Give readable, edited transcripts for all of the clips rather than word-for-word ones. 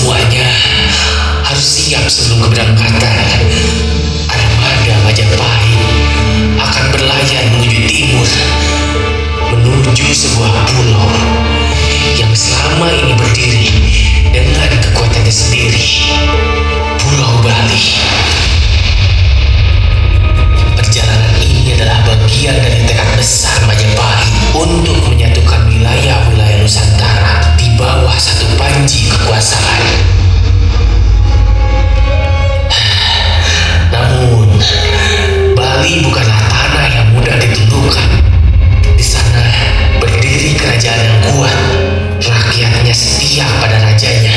Semuanya harus siap sebelum keberangkatan. Armada Majapahit akan berlayar menuju timur, menuju sebuah pulau yang selama ini berdiri dengan kekuatannya sendiri, Pulau Bali. Perjalanan ini adalah bagian dari tekad besar Majapahit untuk menyatukan wilayah-wilayah Nusantara di bawah satu panji kekuasaan. Namun, Bali bukanlah tanah yang mudah ditundukkan. Di sana berdiri kerajaan yang kuat, rakyatnya setia pada rajanya,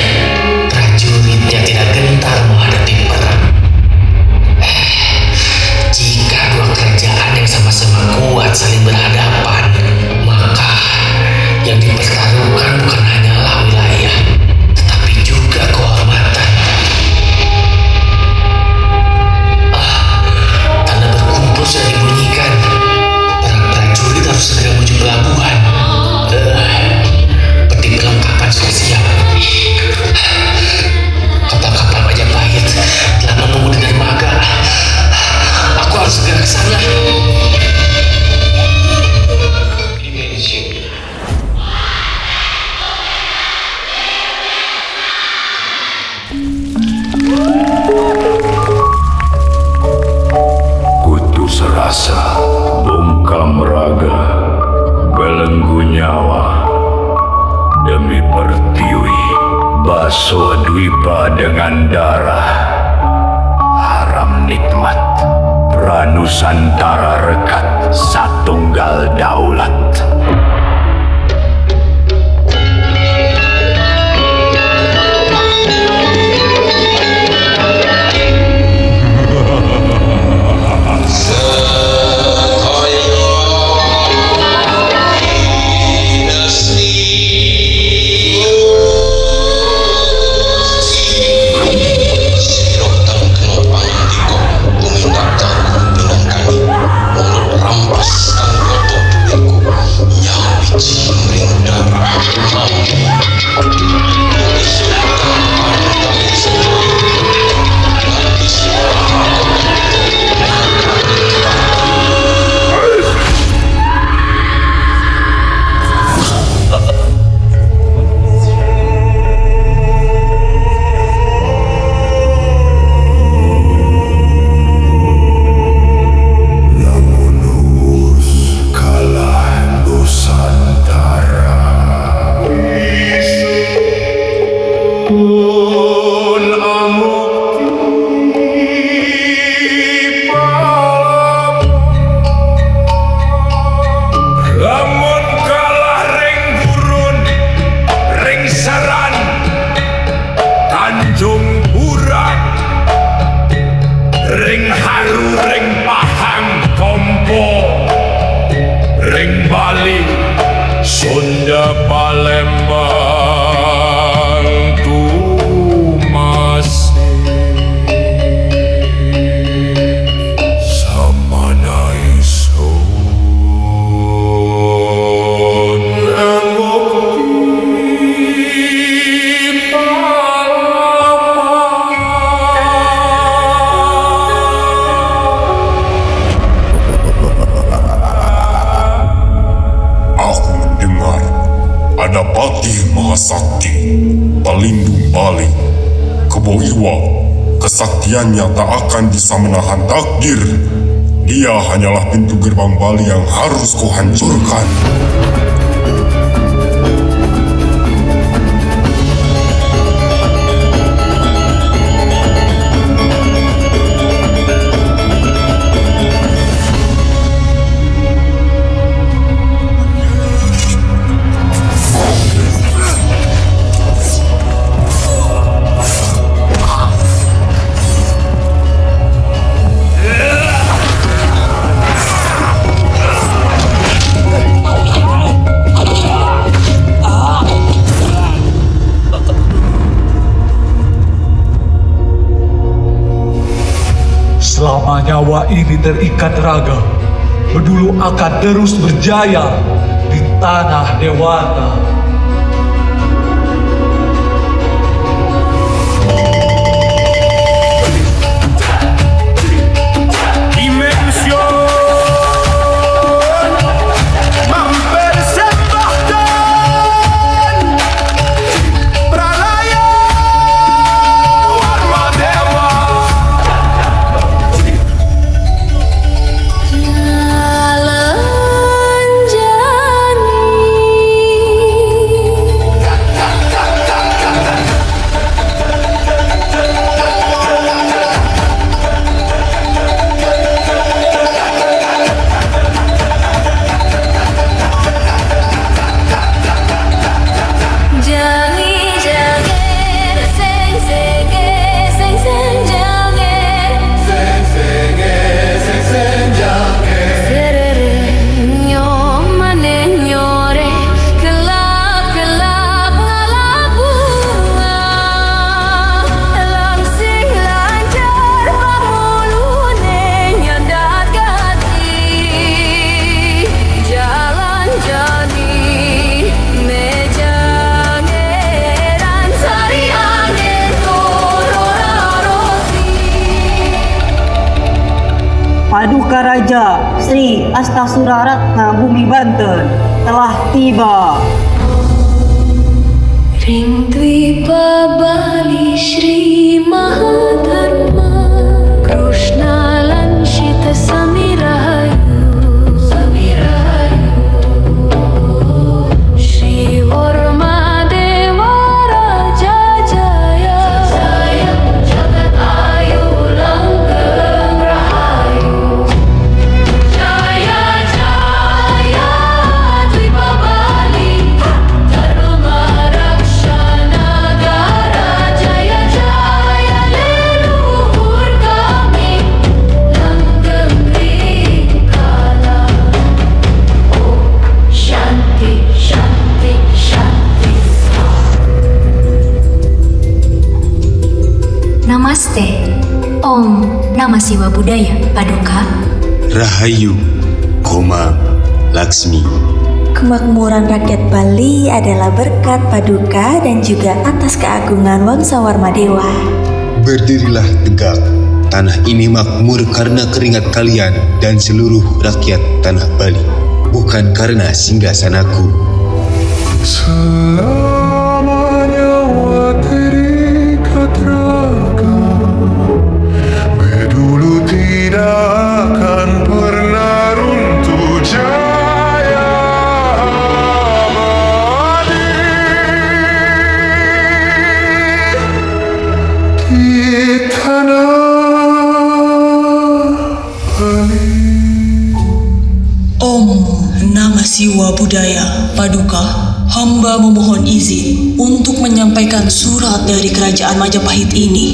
prajuritnya tidak gentar menghadapi perang. Jika dua kerajaan yang sama-sama kuat saling berhadapan, maka yang dipertaruhkan bukan hanyalah wilayah, tetapi juga kehormatan. Tanda berkumpul sudah dibunyikan. Para prajurit harus segera menuju pelabuhan. Peti perlengkapan sudah siap. Kapal kapal Majapahit telah menunggu di dermaga. Aku harus segera ke sana. Putus rasa, bungkam raga, belenggu nyawa, demi pertiwi, basuh dwipa dengan darah. Haram nikmat, Pranusantara rekat, satunggal daulat. Pelindung Bali, Kebo Iwa, kesaktiannya tak akan bisa menahan takdir. Dia hanyalah pintu gerbang Bali yang harus kau hancurkan. Selama nyawa ini terikat raga, Bedulu akan terus berjaya di tanah Dewata. Raja Sri Astasuraratna Bumi Banten telah tiba. Ring Dwipa Bali Shri Mahadharma Krishna Lanshita Samirahayu Shri Warma Dewa Raja Jaya Jagat Ayu Langgeng Rahayu Jaya Jaya Dwipa Bali Dharma Rakshana Gara Jaya Jaya leluhur kami langgeng rikala. Oh Shanti Shanti Shanti. Namaste. Om Namah Siwa Budaya Paduka. Rahayu, Laksmi. Kemakmuran rakyat Bali adalah berkat Paduka dan juga atas keagungan Wangsa Warmadewa. Berdirilah tegak. Tanah ini makmur karena keringat kalian dan seluruh rakyat tanah Bali, bukan karena singgasanaku. Selama nyawa terikat ragam, Bedulu tidak akan pernah runtuh jaya abadi di tanah Bali. Om Namah Siwa Budaya Paduka, hamba memohon izin untuk menyampaikan surat dari Kerajaan Majapahit ini.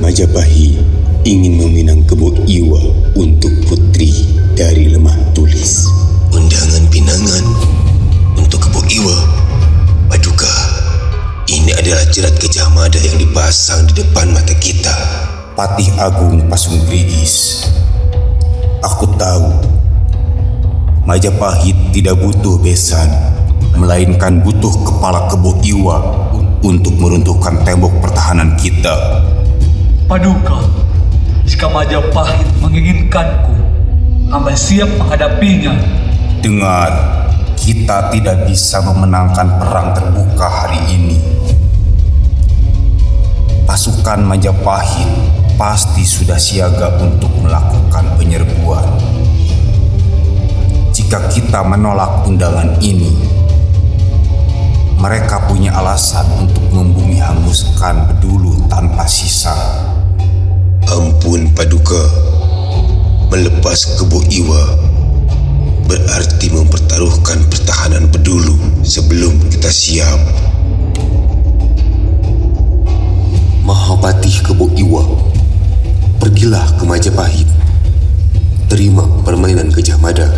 Majapahit ingin meminang Kebo Iwa untuk putri dari Lemah Tulis. Undangan pinangan untuk Kebo Iwa. Paduka, ini adalah jerat Gajah Mada yang dipasang di depan mata kita. Patih Agung Pasung Grigis, aku tahu Majapahit tidak butuh besan, melainkan butuh kepala Kebo Iwa untuk meruntuhkan tembok pertahanan kita. Paduka, jika Majapahit menginginkanku, hamba siap menghadapinya. Dengar, kita tidak bisa memenangkan perang terbuka hari ini. Pasukan Majapahit pasti sudah siaga untuk melakukan penyerbuan. Jika kita menolak undangan ini, mereka punya alasan untuk membumi hanguskan Bedulu tanpa sisa. Ampun Paduka, melepas Kebo Iwa berarti mempertaruhkan pertahanan Bedulu sebelum kita siap. Mahapatih Kebo Iwa, pergilah ke Majapahit, terima permainan Gajah Mada,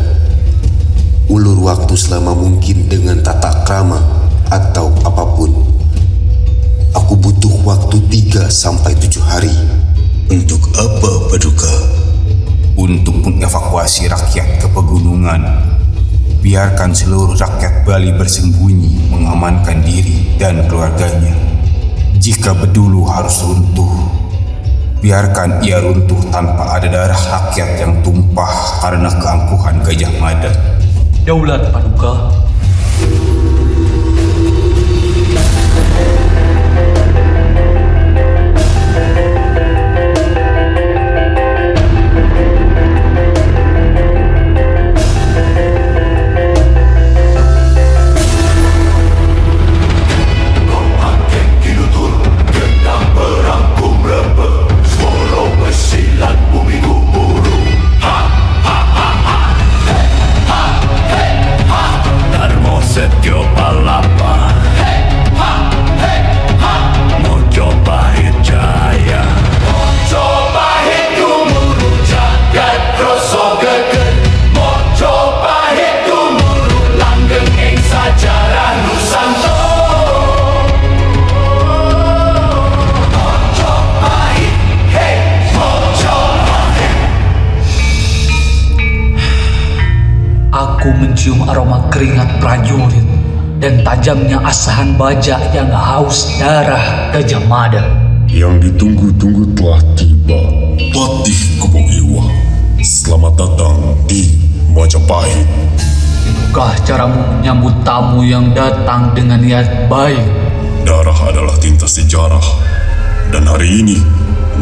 ulur waktu selama mungkin dengan tata krama atau apapun. Aku butuh waktu 3 sampai 7 hari. Untuk apa, Paduka? Untuk mengevakuasi rakyat ke pegunungan. Biarkan seluruh rakyat Bali bersembunyi, mengamankan diri dan keluarganya. Jika Bedulu harus runtuh, biarkan ia runtuh tanpa ada darah rakyat yang tumpah karena keangkuhan Gajah Mada. Daulat Paduka. Dharma dan tajamnya asahan bajak yang haus darah Gajah Mada. Yang ditunggu-tunggu telah tiba. Latih Kebo Iwa, selamat datang di Majapahit. Itukah caramu menyambut tamu yang datang dengan niat baik? Darah adalah tinta sejarah, dan hari ini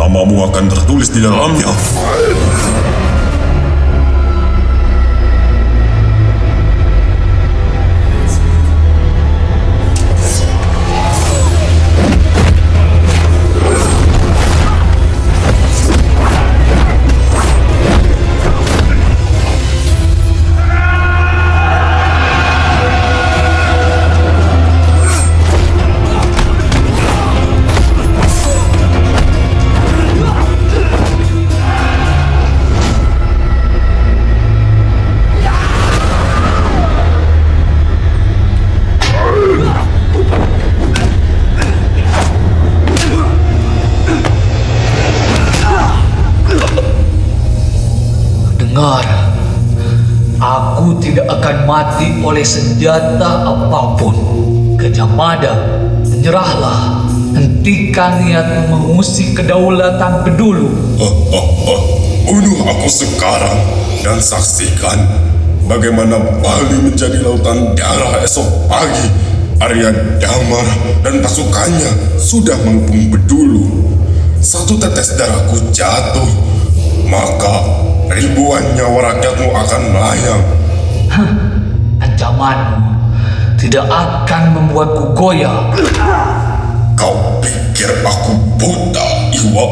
namamu akan tertulis di dalamnya. Dengar, aku tidak akan mati oleh senjata apapun. Gajah Mada, menyerahlah. Hentikan niat mengusik kedaulatan Bedulu. Bunuh aku sekarang dan saksikan bagaimana Bali menjadi lautan darah esok pagi. Arya Damar dan pasukannya sudah mengepung Bedulu. Satu tetes darahku jatuh, maka ribuan nyawa rakyatmu akan melayang. Ancamanmu tidak akan membuatku goyah. Kau pikir aku buta, Iwa?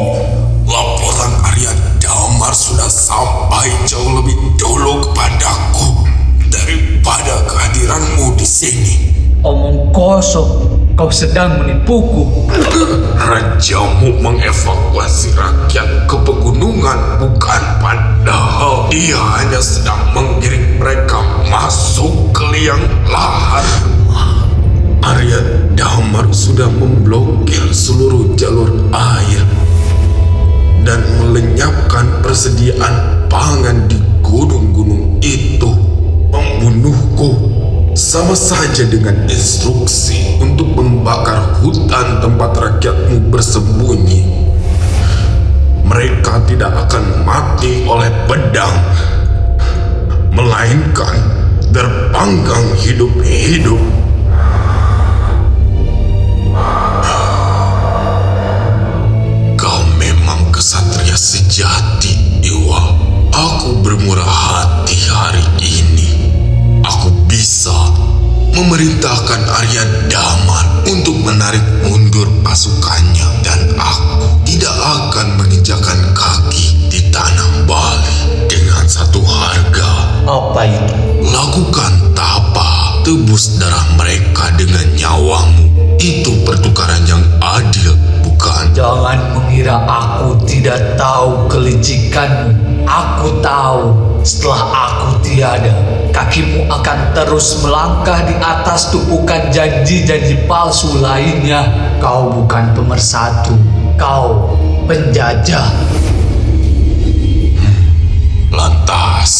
Laporan Arya Damar sudah sampai jauh lebih dulu kepadaku daripada kehadiranmu di sini. Omong kosong, kau sedang menipuku. Rajamu mengevakuasi rakyat ke pegunungan, bukan? Padahal dia hanya sedang menggiring mereka masuk ke liang lahat. Arya Damar sudah memblokir seluruh jalur air dan melenyapkan persediaan pangan di gunung-gunung itu. Membunuhku sama saja dengan instruksi untuk membakar hutan tempat rakyatmu bersembunyi. Mereka tidak akan mati oleh pedang, melainkan terpanggang hidup-hidup. Kau memang kesatria sejati, Iwa. Aku bermurah hati hari ini. Aku bisa memerintahkan Arya Damar untuk menarik mundur pasukannya, dan aku tidak akan menginjakan kaki di tanah Bali dengan satu harga. Apa itu? Lakukan tapa, tebus darah mereka dengan nyawamu. Itu pertukaran yang adil, bukan? Jangan mengira aku tidak tahu kelicikanmu. Aku tahu setelah aku tiada, kakimu akan terus melangkah di atas tumpukan janji-janji palsu lainnya. Kau bukan pemersatu, kau penjajah. Lantas,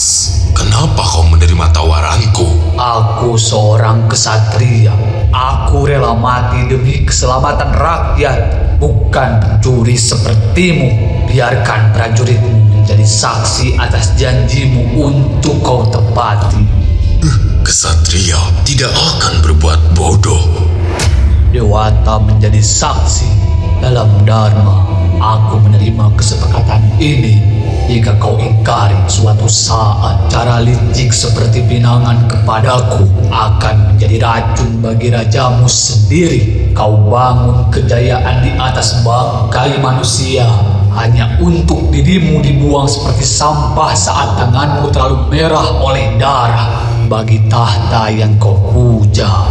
kenapa kau menerima tawaranku? Aku seorang kesatria. Aku rela mati demi keselamatan rakyat, bukan pencuri sepertimu. Biarkan prajuritmu menjadi saksi atas janjimu untuk kau tepati. Kesatria tidak akan berbuat bodoh. Dewata menjadi saksi dalam Dharma. Aku menerima kesepakatan ini. Jika kau ingkari, suatu saat cara licik seperti pinangan kepadaku akan menjadi racun bagi rajamu sendiri. Kau bangun kejayaan di atas bangkai manusia hanya untuk dirimu dibuang seperti sampah saat tanganmu terlalu merah oleh darah bagi tahta yang kau puja.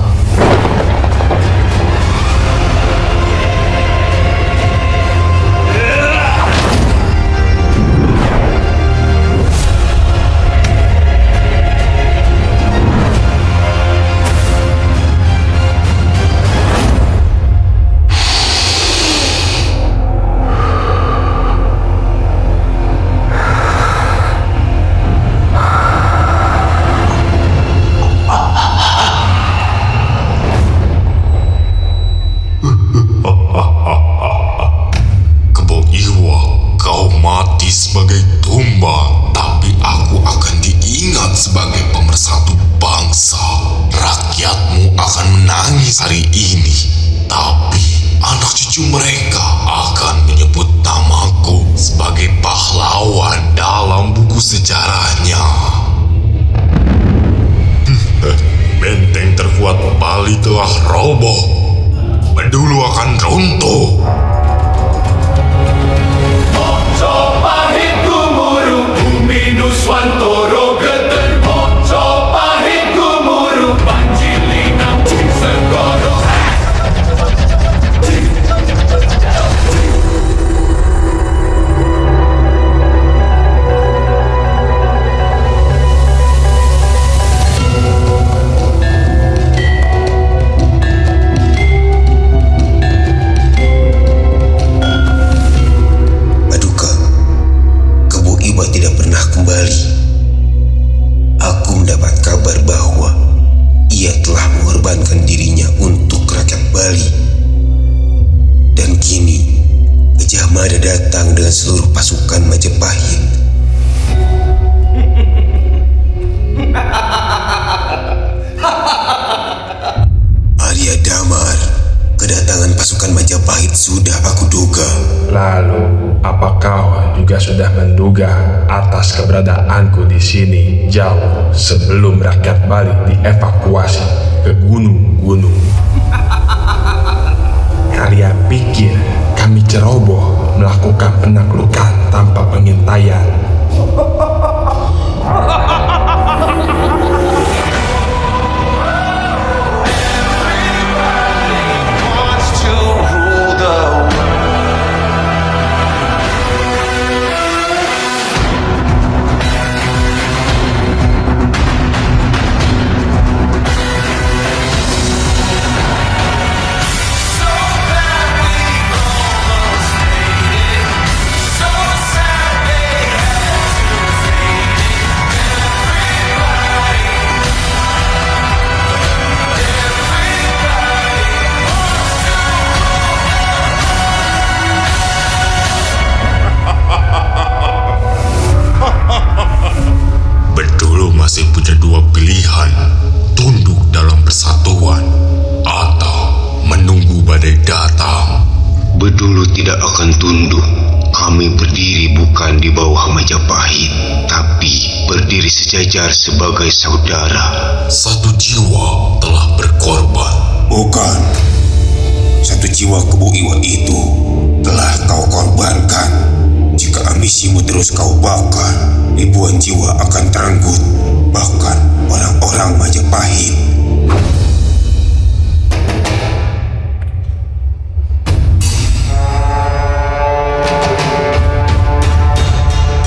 akan menangis hari ini, tapi anak cucu mereka akan menyebut namaku sebagai pahlawan dalam buku sejarahnya. Benteng terkuat Bali telah roboh. Bedulu akan runtuh. Mojopahit Gumuru, Bumi Nuswantoro Geten. Mojopahit Gumuru, Panjilingan Segoro. Seluruh pasukan Majapahit. Arya Damar, kedatangan pasukan Majapahit sudah aku duga. Lalu, apa kau juga sudah menduga atas keberadaanku di sini jauh sebelum rakyat Bali dievakuasi ke gunung-gunung? Kalian pikir kami ceroboh melakukan penaklukan tanpa pengintaian? Masih punya dua pilihan, tunduk dalam persatuan atau menunggu badai datang. Bedulu tidak akan tunduk. Kami berdiri bukan di bawah Majapahit, tapi berdiri sejajar sebagai saudara. Satu jiwa telah berkorban. Bukan. Satu jiwa Kebo Iwa itu telah kau korbankan. Jika ambisimu terus kau bakar, ribuan jiwa akan terenggut. Bahkan orang-orang Majapahit.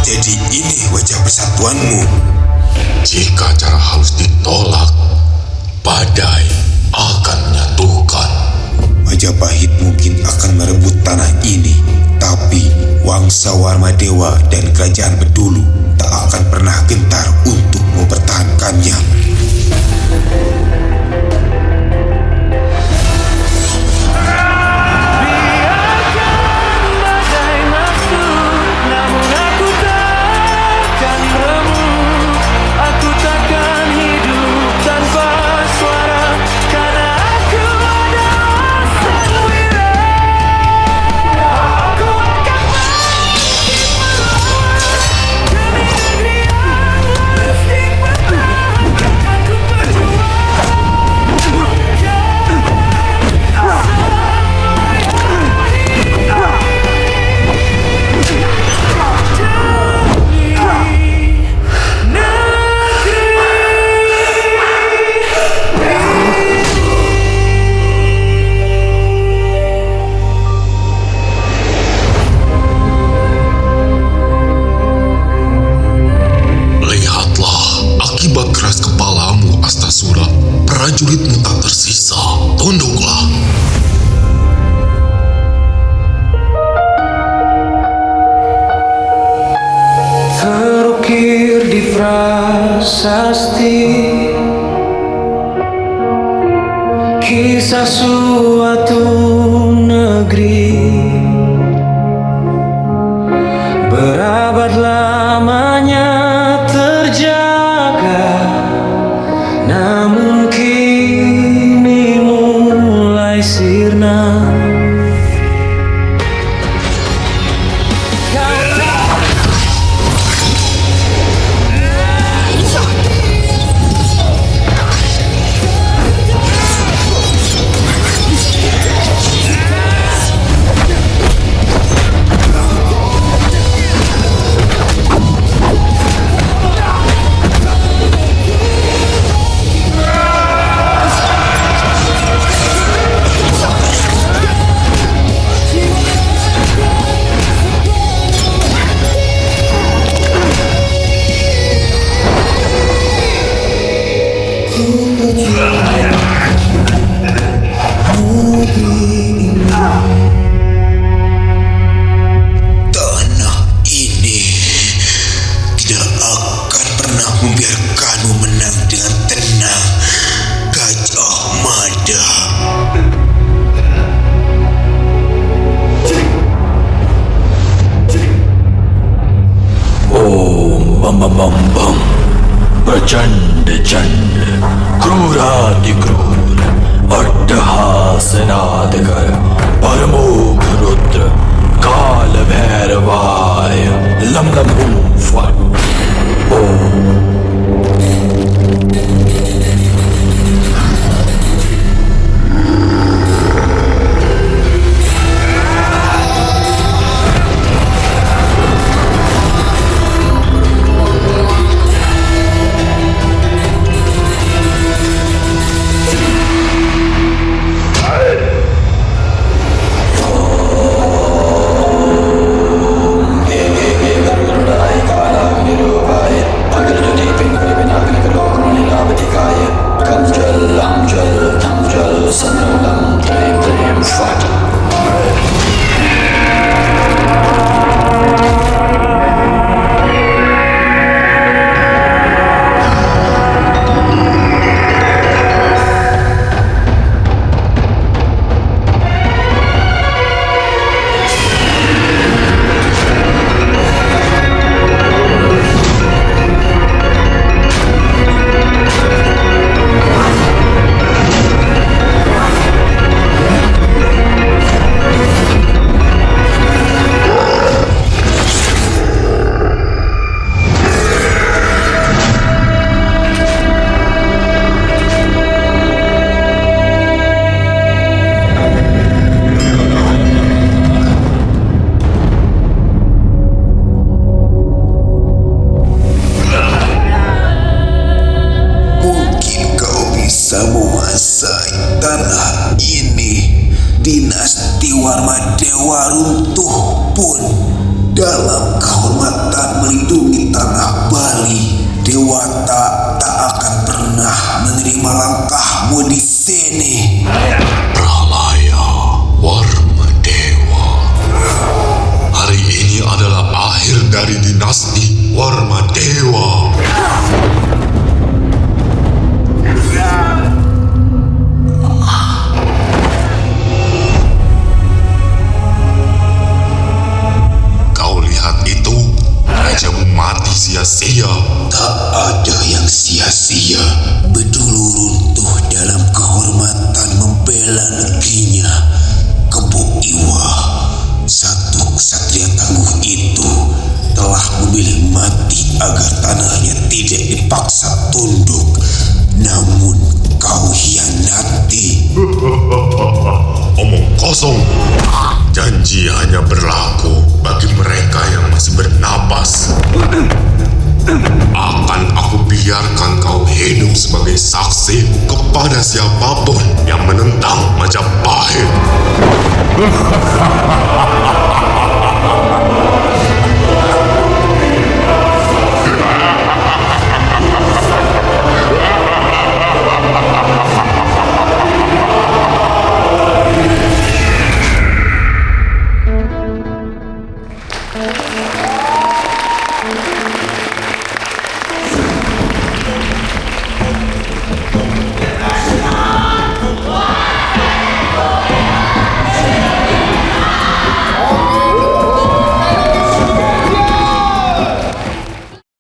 Jadi ini wajah persatuanmu. Jika cara halus ditolak, badai akan menyatukan. Majapahit mungkin akan merebut tanah ini, tapi Wangsa Warmadewa dan kerajaan Bedulu tak akan pernah gentar untuk mempertahankannya. Prajuritmu tak tersisa, tunduklah. Terukir di prasasti kisah suatu negeri berabad lamanya terjaga, namun kini Budaya. Om bam bam bam bam, प्रचंड चंड क्रूराति क्रूर अट्टहास नाद कर परमोघ रुद्र काल भैरवाय lump lump हूं फट ओम। Menguasai tanah ini, dinasti Warmadewa runtuh pun dalam kehormatan melindungi tanah Bali. Dewata tak akan pernah menerima langkahmu di sini. Pralaya Warmadewa. Hari ini adalah akhir dari dinasti Warmadewa. Sia-sia. Tak ada yang sia-sia. Bedulu runtuh dalam kehormatan membela negerinya. Kebo Iwa, satu ksatria tangguh itu, telah memilih mati agar tanahnya tidak dipaksa tunduk. Namun kau hianati. Omong kosong. Janji hanya berlaku bagi mereka yang masih bernapas. Akan aku biarkan kau hidup sebagai saksi kepada siapapun yang menentang Majapahit.